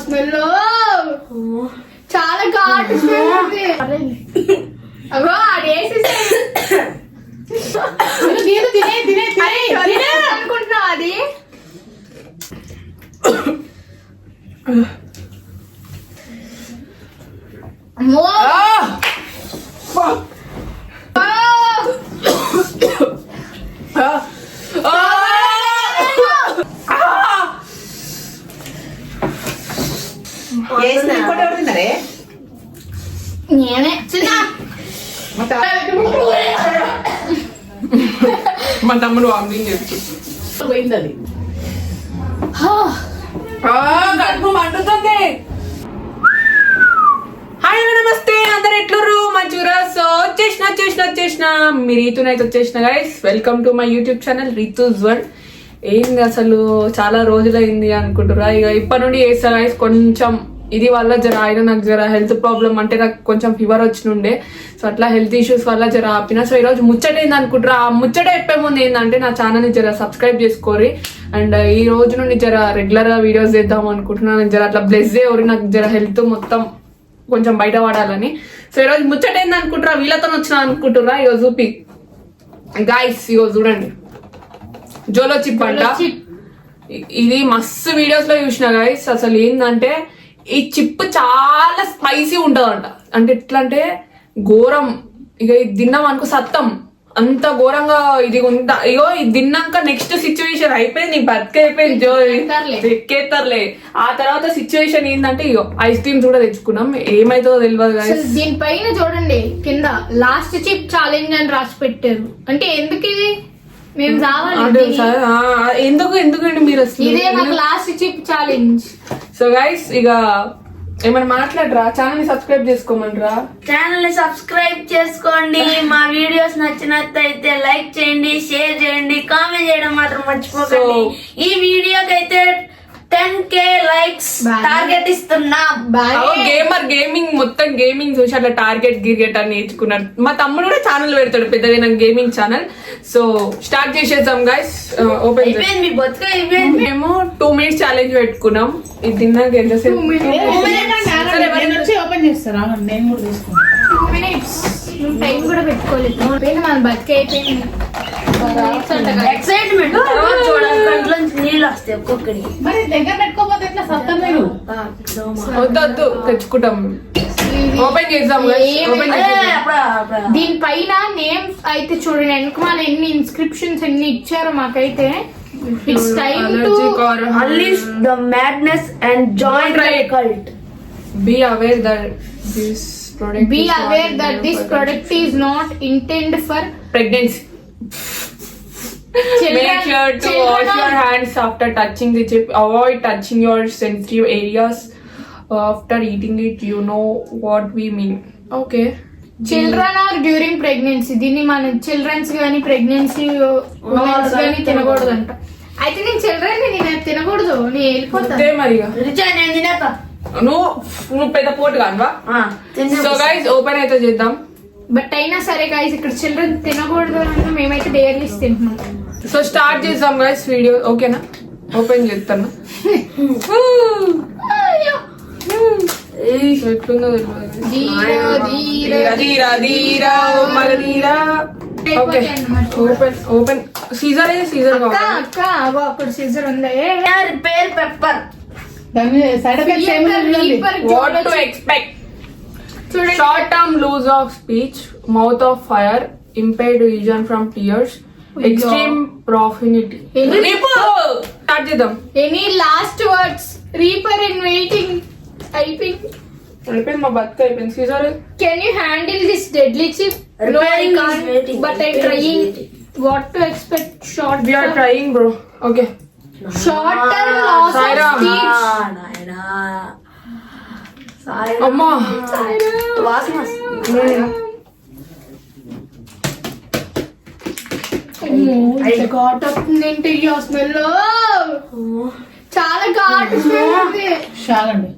Smell చాలా ఘాటు smell ఉంది. అగో అనుకుంటున్నావు అది నేనే చిన్న మా తమ్ముడు వామిటింగ్ చేస్తుంది అది కడుపు మండుతుంది. హాయ్ నమస్తే అందరు ఎట్లుర్రు మంచిగా. సో వచ్చేసిన మీరు రీతునైతే వచ్చేసిన guys. Welcome to my YouTube channel Ritu's world. ఏంది అసలు చాలా రోజులైంది అనుకుంటురా. ఇక ఇప్పటి నుండి చేస్తా గైస్. కొంచెం ఇది వల్ల నాకు జర హెల్త్ ప్రాబ్లం, అంటే నాకు కొంచెం ఫీవర్ వచ్చినుండే. సో అట్లా హెల్త్ ఇష్యూస్ వల్ల జర ఆపిన. సో ఈరోజు ముచ్చట ఏంది అనుకుంటారా. ఆ ముచ్చట చెప్పే ముందు ఏంటంటే నా ఛానల్ని జర సబ్స్క్రైబ్ చేసుకోరి. అండ్ ఈ రోజు నుండి జర రెగ్యులర్ గా వీడియోస్ చేద్దాం అనుకుంటున్నాను. జర అట్లా బ్లెస్ చేయరు, నాకు జర హెల్త్ మొత్తం కొంచెం బయట పడాలని. సో ఈరోజు ముచ్చట ఏంది అనుకుంటారా, వీళ్ళతో వచ్చిన అనుకుంటున్నా. ఇగో చూపి గాయస్, ఇగో చూడండి జోలో చిప్ అంట. ఇది మస్తు వీడియోస్ లో చూసిన గాయస్. అసలు ఏంటంటే ఈ చిప్ చాలా స్పైసీ ఉంటదంట. అంటే ఎట్లా అంటే ఘోరం. ఇక ఇది తిన్నాం అనుకో సత్తం, అంత ఘోరంగా ఇది ఉంటా. ఇగో ఇది తిన్నాక నెక్స్ట్ సిచ్యువేషన్ అయిపోయింది, బతికైపోయింది, ఎక్కేస్తారులే. ఆ తర్వాత సిచ్యువేషన్ ఏంటంటే ఇగో ఐస్ క్రీమ్స్ కూడా తెచ్చుకున్నాం. ఏమైతుందో తెలియదు కానీ దీనిపైన చూడండి కింద లాస్ట్ చిప్ ఛాలెంజ్ అని రాసి పెట్టారు. అంటే ఎందుకు ఇది మేము ఎందుకండి మీరు ఇదే మాకు last chip challenge. So guys ఇక ఏమైనా మాట్లాడరా, ఛానల్ ని సబ్స్క్రైబ్ చేసుకోమంటారా. ఛానల్ ని సబ్స్క్రైబ్ చేసుకోండి. మా వీడియోస్ నచ్చినట్లయితే లైక్ చేయండి, షేర్ చేయండి, కామెంట్ చేయడం మాత్రం మర్చిపోకండి. ఈ వీడియోకి అయితే 10K లైక్స్ టార్గెట్ ఇస్తున్నాం. గేమింగ్ మొత్తం గేమింగ్ చూసి అట్లా టార్గెట్ గిర్గెట్ అని నేర్చుకున్నాడు. మా తమ్ముడు కూడా ఛానల్ పెడతాడు పెద్దగా, గేమింగ్ ఛానల్. సో స్టార్ట్ చేసేద్దాం గైస్. ఓపెన్ మేము 2 minutes ఛాలెంజ్ పెట్టుకున్నాం. ఇది తిన్నాక ఎంతసేపు ఓపెన్ చేస్తారా? నేను కూడా తీసుకున్నాను. 2 minutes టైం కూడా పెట్టుకోలేదు. మన బతికి అయిపోయింది. ఎక్సైట్మెంట్ నీళ్ళు వస్తాయి ఒక్కొక్కడికి. మరి దగ్గర పెట్టుకోకపోతే ఎట్లా సత్తం మీరు? వద్దు తెచ్చుకుంటాం. ఓపెన్ చేద్దాం. దీనిపైన నేమ్స్ అయితే చూడండి, వెనకమాల ఎన్ని ఇన్స్క్రిప్షన్స్ ఎన్ని ఇచ్చారో మాకైతే. It's time to unleash the madness and join the cult. Be aware that this product is not intended for pregnancy. Make sure to wash your hands after touching the chip. Avoid touching your sensitive areas after eating it. You know what we mean. Okay. Children are during pregnancy. దీన్ని మన children's గానీ pregnancy women's గానీ తినకూడదు అంట. అయితే నేను children నేను తినకూడదు, నేను వెళ్ళిపోతాను. నువ్వు పెద్ద పోటు కానువా. సో గైస్ ఓపెన్ అయితే చేద్దాం. బట్ అయినా సరే గైస్ ఇక్కడ చిల్డ్రన్ తినకూడదు అంటే మేమైతే డేర్ లిస్ట్ తింటున్నాం. సో స్టార్ట్ చేద్దాం గైస్ వీడియో. ఓకేనా? ఓపెన్ చేస్తాను. ఎట్లుందో ఓపెన్ సీజర్ అయితే సీజర్ అక్క అక్కడ సీజర్ ఉంది. పేరు pepper. What to expect? Short term loss of speech, mouth of fire, impaired vision from tears, extreme profanity. Start చేద్దాం. Any last words? Reaper in waiting. అయిపోయింది మా బతుక అయిపోయింది. సీజర్ can you handle this deadly chip? No, I can't, but I'm trying. What to expect? Short we are trying bro. Okay. Short term loss of speech. అమ్మా వాసన ఘాట్ వస్తుందంటే ఈ smell చాలా ఘాట్ స్మెల్ ఉంది. చాలండి,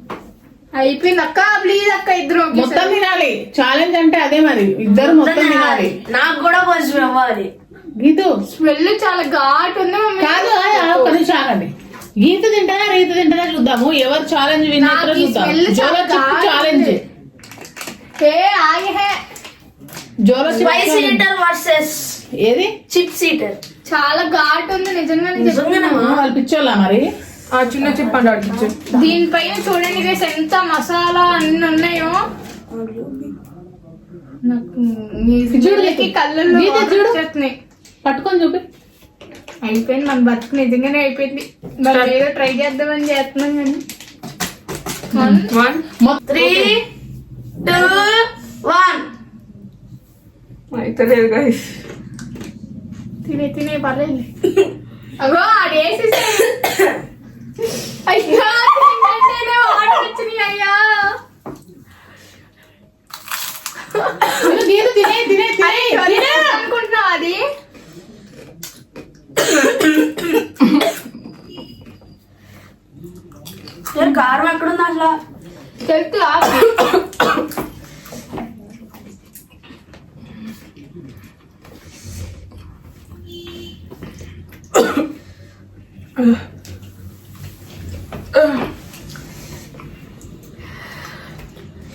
అయిపోయింది అక్క. ప్లీజ్ అక్క ఇద్దరు మొత్తం తినాలి. ఛాలెంజ్ అంటే అదే మరి, ఇద్దరు మొత్తం తినాలి. నాకు కూడా కొంచెం ఇవ్వాలి. గీతు స్మెల్ చాలా ఘాట్ ఉంది. కాదు, ఒక నిమిషం ఆగండి. గీత తింటారా రీత తింటారా చూద్దాము. ఎవరు ఛాలెంజ్ విన్నారో నాకు ఈ చూద్దాం. smell జోలో చాలా చిప్ ఛాలెంజ్. ఏ ఆగే హే. Jolo chip spice challenge. Eater versus ఏది చిప్స్ ఈటర్. చాలా ఘాటు ఉంది నిజంగానే చెప్తున్నా. వాళ్ళు పిచ్చోళ్ళ మరి. ఆ చిన్న చిప్ అంటే అడిగించు. దీనిపైన చూడండి guys ఎంత మసాలా అన్ని ఉన్నాయో. నాకు మీ చూడలేకి కళ్ళల్లో గీత చూడు. వచ్చేస్తున్నాయి. పట్టుకొని చూపి. అయిపోయింది మన బతుకు నిజంగానే అయిపోయింది. మరి ఏదో ట్రై చేద్దామని చేస్తున్నాం కానీ 1 3, 2, 1. అయితే లేదు గైస్. తినే పర్లేదు. అగో ఆడేసేసి అయ్యా తింటేనే వాటర్ వచ్చినాయి అయ్యా. గీత తినే తినే తినే. అనుకుంటున్నావు అది కారం ఎక్కడుంది అసలు? తెలుసు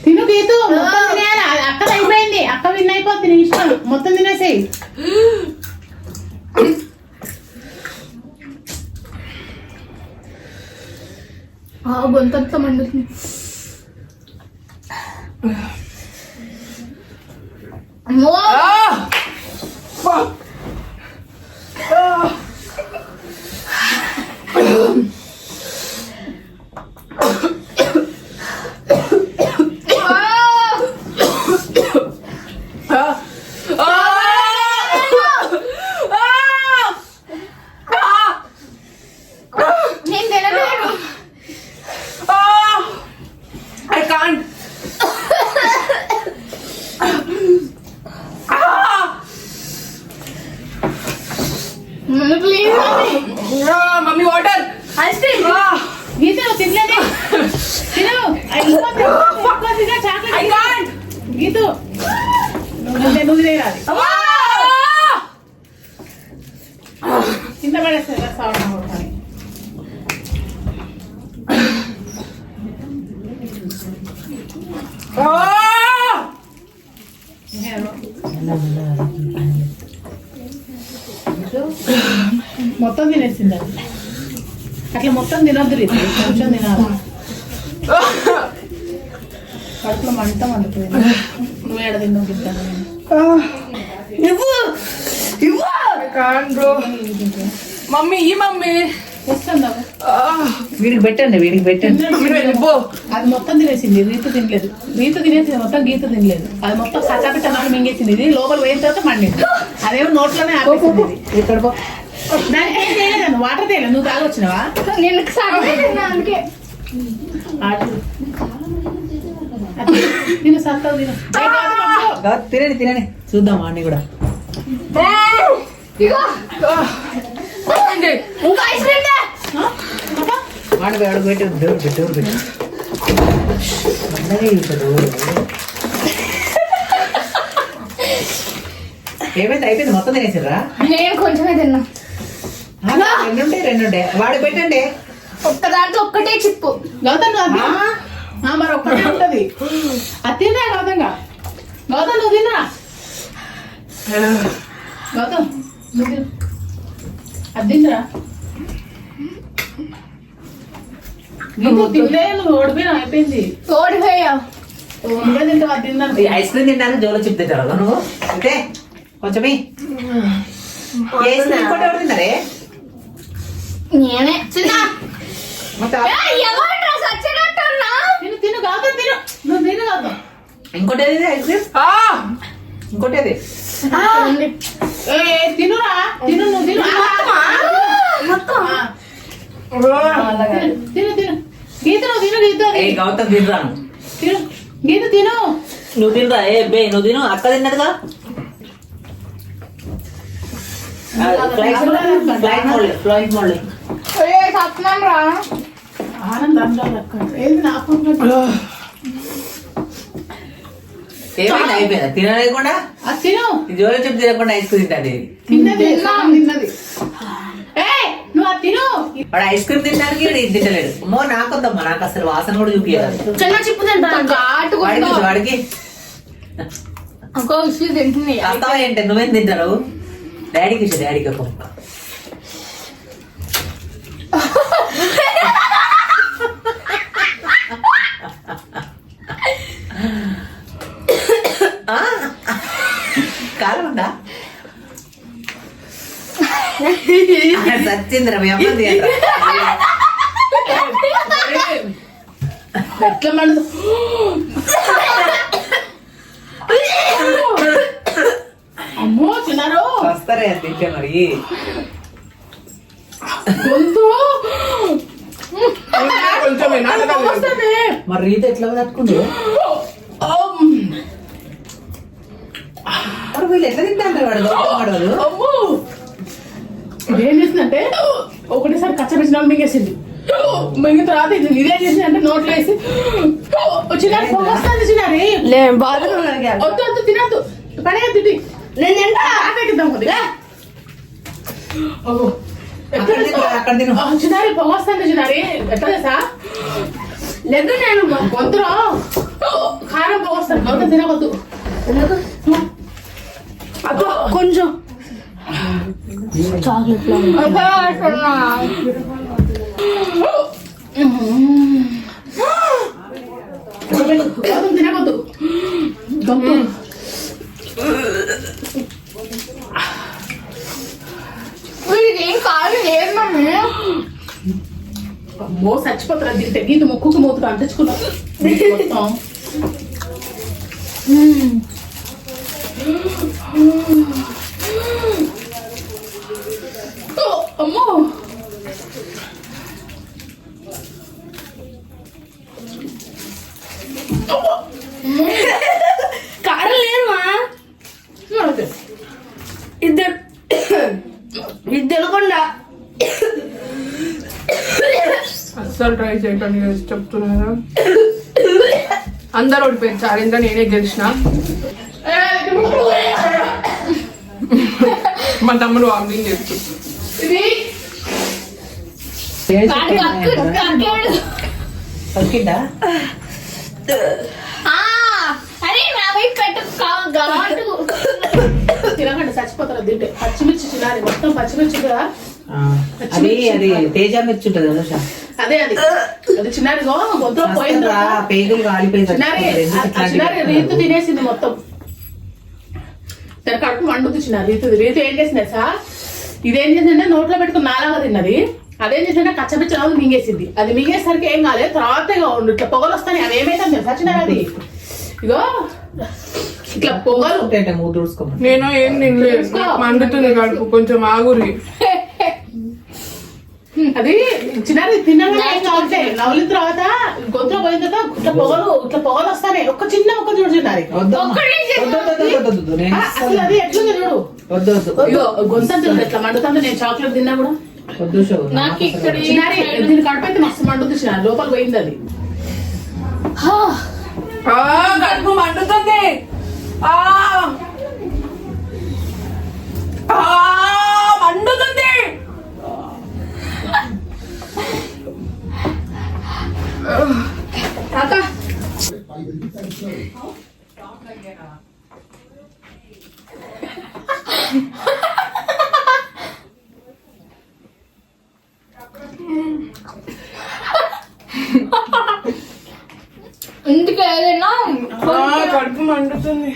తిను గీతు మొత్తం తినేయాలి. అక్కడ అయిపోయింది. అక్క విన్ అయిపోద్ది. నీ ఇష్టం. మొత్తం తినేసేయి. గొంతంతా మండుతుంది. అమ్మో నేను తినలేను. I can't. Please mummy water. Ice cream. Geetha నువ్వు తినలేదే. తిను. ఎక్కువ తినే చాక్లెట్. I can't. గీతు నువ్వు తినేయాలి. కింద పడేస్తే సౌండ్ కొట్టాలి. మొత్తం తినేసింది అది. అట్లా మొత్తం తినొద్దు రీతి. కొంచెం తినాలి. కడుపులో మంట మండుతుంది. నువ్వు ఏడ తిన్నావు తింటాను. I can't bro. మమ్మీ ఈ మమ్మీ. వస్తుందా వీడికి పెట్టండి అది మొత్తం తినేసింది. రీత తినలేదు. రీత తినేసింది మొత్తం. గీత తినలేదు. అది మొత్తం కట్టాపిట్ట నాకు మింగేసింది. ఇది లోపల పోయిన తర్వాత మండింది. అదేమో నోట్లోనే ఆపేసింది. ఇది ఇక్కడ దానికి ఏం చేయలేదు. వాటర్ తేలేదు. నువ్వు తాగొచ్చినావా? నేను సగమే తిన్నా అందుకే. తిను సత్తావు తిను. తినండి చూద్దాం అన్ని కూడా. ఇగో ఇంకా ఐస్ క్రీమ్ దా. వాడు పెట్టు డోర్ పెట్టు ఏమైంది అయిపోయింది మొత్తం తినేసిర్రా? నేను కొంచెమే తిన్నా. రెండుండే వాడు పెట్టండి. ఒక్క దాంట్లో ఒక్కటే చిప్పు. గౌతమ్ మరి ఒక్కటే ఉంటది. అది తిన్నా గౌతంగా. గౌతమ్ నువ్వు తిన్నా. గౌతమ్ నువ్వు తిను. అది తిందిరా. నువ్వు తినలే. నువ్వు ఓడిపోయినా అయిపోయింది. ఓడిపోయా. నువ్వే తింటావు. అది తిందాను. ఈ ఐస్ క్రీమ్ తింటాను జోలో చిప్ తింటారు నువ్వు. అంటే కొంచెమే ఇంకోటి ఎవరు తిన్నారే? నేనే చిన్నా. మొత్తం ఎవరు సచ్చినట్టున్నా. తిను తిను గౌతమ్ తిను. నువ్వు తిను గౌతమ్. ఇంకోటి ఏది ఐస్ క్రీమ్? ఇంకోటి ఏది? తినురా. తిను నువ్వు తిను. తిను తిను. గీత నువ్వు తిను. గీత ఏ గౌతమ్ తినరాను. తిను. గీత తిను. నువ్వు తినరా? ఏ బే నువ్వు తిను. అక్క తిన్నదిగా. ఫ్లైట్ మోడ్ సత్నం రా. ఆనందంలో ఏది నాకు ఏమైంది అయిపోయిందా తినలేకుండా? అది తిను. జోలో చిప్ తినకుండా ఐస్ క్రీమ్ తింటాది. తిన్నది. తిన్నది. ఏ నువ్వు అది తిను. వాడు ఐస్ క్రీమ్ తినడానికి ఇది తినలేడు. అమ్మో నాకొద్దమ్మా, నాకు అసలు వాసన కూడా చూపించాలి. చిన్న చిప్పు తింటాను వాడికి ఒక విషయం తింటున్నాయి. వస్తావా ఏంటి? నువ్వేం తింటావు? డాడీకి ఇచ్చా, డాడీకి ఒక కారం ఉందా? సచ్చింద్ర మీ అమ్మ ఎట్లా మండు అమ్మో చిన్నారు వస్తారే తింటే మరి గొంతు మరి రీత ఎట్లా తట్టుకుంటు? మరి వీళ్ళు ఎట్లా తింటారు? వాడు వాడు అమ్మో ఇదేం చేసిందంటే ఒకటేసారి కచ్చబెట్టిన వాళ్ళు మింగేసింది. మింగిన తర్వాత ఇదేం చేసింది అంటే నోట్లో వేసి చిన్నారి పొగొస్తుంది. చిన్నారి వద్దు వద్దు తినద్దు, పడే తిండి నేను ఆటెక్కిద్దాం కొద్దిగా. చిన్నారి పొగొస్తుంది. చిన్నారి ఎట్లా చేసా లేదు, నేను గొంతులో కారం పొగొస్తాను. గొంతు తినవద్దు అబ్బో కొంచెం చాక్లెట్ తినవద్దు గొంతు. ఏం కాదు లేదు మమ్మీ. అమ్మో చచ్చిపోతారా తింటే. గీత ముక్కుకు మూతుకు అంటించుకున్నాం. అమ్మో కారం లేదుమా. ఇద్దరు తినకుండా అస్సలు ట్రై చేయకండి చెప్తున్నారా. అందరు ఓడిపోయారు, ఛాలెంజ్ నేనే గెలిచిన. మా తమ్ముడు వామిటింగ్ చేస్తుంది. అరే నా వైపు పెట్టు తినకండి చచ్చిపోతారా తింటే. పచ్చిమిర్చి చిన్నారి మొత్తం పచ్చిమిర్చి కదా. అది అది తేజ మిర్చి ఉంటుంది కదా. అదే అది అది చిన్నారి గొంతులో పోయింది. పేగులు చిన్నారి రీతు తినేసింది మొత్తం. దాని కడుపు మండుతుంది చిన్నారి. రీతు ఏం చేసింది సార్, ఇదేం చేసిందంటే నోట్లో పెట్టుకుని నాలాగా తిన్నది. అదేం చేసిందంటే కచ్చపిచ్చ మింగేసింది. అది మింగేసరికి ఏం కాలేదు. తర్వాత ఇట్లా పొగలు వస్తాయి. అవి ఏమైతే తెలుసా చిన్నారి, అది ఇగో ఇట్లా పొగలు ఉంటాయి. మూడు చూసుకోమని నేను ఏం తినలేదు, మండుతుంది కడుపు. కొంచెం ఆగురి. అది చిన్నది తిన్నామంటే నవ్వులిన తర్వాత గొంతులో పోయిన తర్వాత ఇట్లా పొగలు వస్తాయి. ఒక్క చిన్న ఒక్క చూడు చిన్నది. అసలు అది ఎట్లుంది చూడు. గొంతు ఎట్లా మండుతుంది. నేను చాక్లెట్ తిన్నా కూడా నాకు ఇక్కడ చిన్నారి దీని కడుపు మస్తు మండుతుంది. చిన్న లోపల పోయింది అది. కడుపు మండుతుంది. మండుతుంది. ఇంటికి ఏదైనా కడుపు మండుతుంది.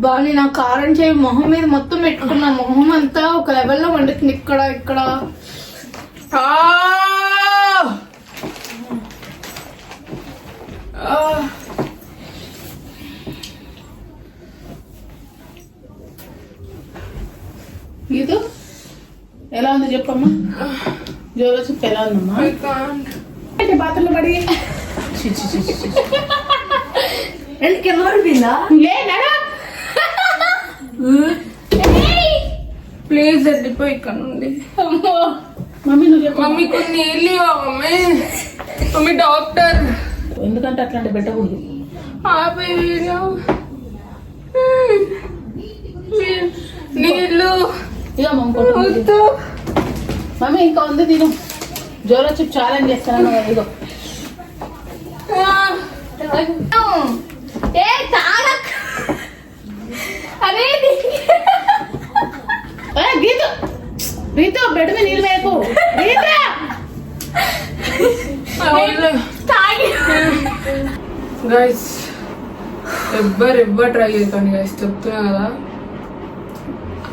బాగా నా కారం చేయి మొహం మీద మొత్తం పెట్టుకున్నా. మొహం అంతా ఒక లెవెల్లో వండుతుంది. ఇక్కడ ఇక్కడ గీతు ఎలా ఉంది చెప్పమ్మా. జోలో చెప్పు ఎలా ఉందమ్మా. బాత్రూంలో పడి ఎందుకు పడిపోయిందా? ప్లీజ్ వెళ్ళిపోయి ఇక్కడ నుండి. మమ్మీ నువ్వు చెప్పు. మమ్మీ కొన్ని నీళ్ళు ఇవ్వ మమ్మీ. Mummy doctor. ఎందుకంటే అట్లాంటి పెట్టకూడదు. ఆపే వీడియో. నీళ్ళు ఇక ఇంకోటి వద్దు. మమ్మీ ఇంకా ఉంది తిను. జోలో చిప్ ఛాలెంజ్ చేస్తాను ఇదో. ఏ తాగక్ అనేది గీత రీత బెడ్ మీద నీళ్ళు వేయకు. రీత తాగి గైస్ ఎవ్వరు ట్రై చేయకండి గైస్, చెప్తున్నా కదా.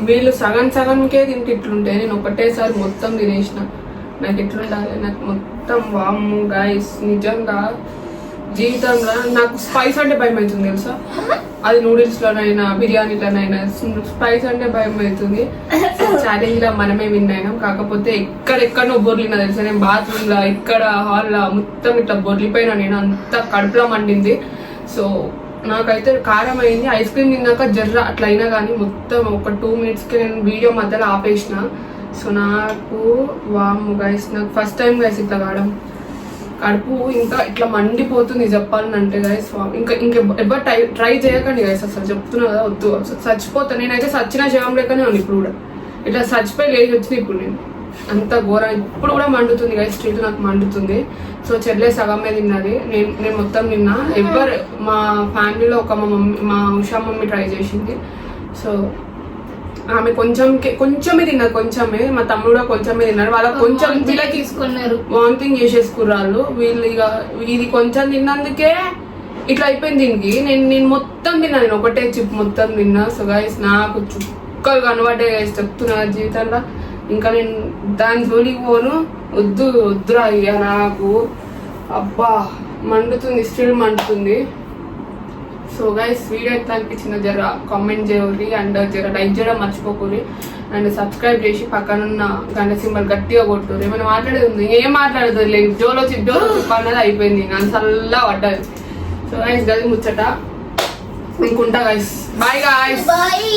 వీళ్ళు సగం సగంకే తింటే ఇట్లుంటే నేను ఒకటేసారి మొత్తం తినేసిన. నాకు ఎట్లుండాలి, నాకు మొత్తం వాము గైస్. నిజంగా జీవితంలో నాకు స్పైస్ అంటే భయం అవుతుంది తెలుసా. అది నూడిల్స్లోనైనా బిర్యానీలోనైనా స్పైస్ అంటే భయం అవుతుంది. ఛాలెంజ్ లో మనమే విన్ అయినాం. కాకపోతే ఎక్కడెక్కడో బొర్లినా తెలుసా. నేను బాత్రూమ్ లా ఇక్కడ హాల్ లా మొత్తం ఇట్లా బొర్లిపోయినా. నేను అంత కడుపులో మండింది. సో నాకైతే కారం అయింది. ఐస్ క్రీమ్ తిన్నాక జర్ర అట్లా అయినా కానీ మొత్తం ఒక 2 minutesకి నేను వీడియో మధ్యలో ఆపేసిన. సో నాకు వాము గైస్, నాకు ఫస్ట్ టైం గైస్ ఇట్లా కావడం. కడుపు ఇంకా ఇట్లా మండిపోతుంది చెప్పాలంటే గైస్. ఇంకా ఎవరు ట్రై చేయకండి గైస్, అసలు చెప్తున్నా కదా వద్దు. చచ్చిపోతా నేనైతే. సచ్చిన జవం లేకనే ఉంది ఇప్పుడు కూడా. ఇట్లా చచ్చిపోయి లేచి వచ్చింది ఇప్పుడు నేను. అంత ఘోరం. ఇప్పుడు కూడా మండుతుంది గైస్, స్ట్రీట్ నాకు మండుతుంది. సో చెల్లె సగమే తిన్నది, నేను మొత్తం తిన్నా. ఎవరు మా ఫ్యామిలీలో ఒక మా ఉషా మమ్మీ ట్రై చేసింది. సో ఆమె కొంచెమే తిన్నారు, కొంచెమే. మా తమ్ముడు కూడా కొంచెమే తిన్నారు. వాళ్ళకి కొంచెం వీళ్ళకి తీసుకున్నారు, వామిటింగ్ చేసేసుకుర్రాళ్ళు వీళ్ళు. ఇక ఇది కొంచెం తిన్నందుకే ఇట్లా అయిపోయింది దీనికి. నేను మొత్తం తిన్నా, నేను ఒకటే చిప్ మొత్తం తిన్నా. సో గైస్ నాకు చుక్కలు కనబడ్డాయి గైస్, చెప్తున్నా జీవితంలో. ఇంకా నేను దాని జోలికి పోను. వద్దురా ఇక నాకు. అబ్బా మండుతుంది, స్టిల్ మండుతుంది. సో గైస్ వీడియో ఎట్లా అనిపించిందో జర కామెంట్ చేయండి. అండ్ జర లైక్ చేయడం మర్చిపోకూరి. అండ్ సబ్స్క్రైబ్ చేసి పక్కనున్న గంట సింబల్ గట్టిగా కొట్టుర్రు. ఏమైనా మాట్లాడేది ఉంది, ఏం మాట్లాడదు లేదు. జోలో చిప్ అన్నది అయిపోయింది, అంతల్లా పడ్డది. సో గైస్ గది ముచ్చట. ఇంకుంటా గైస్. Bye guys. బాయ్.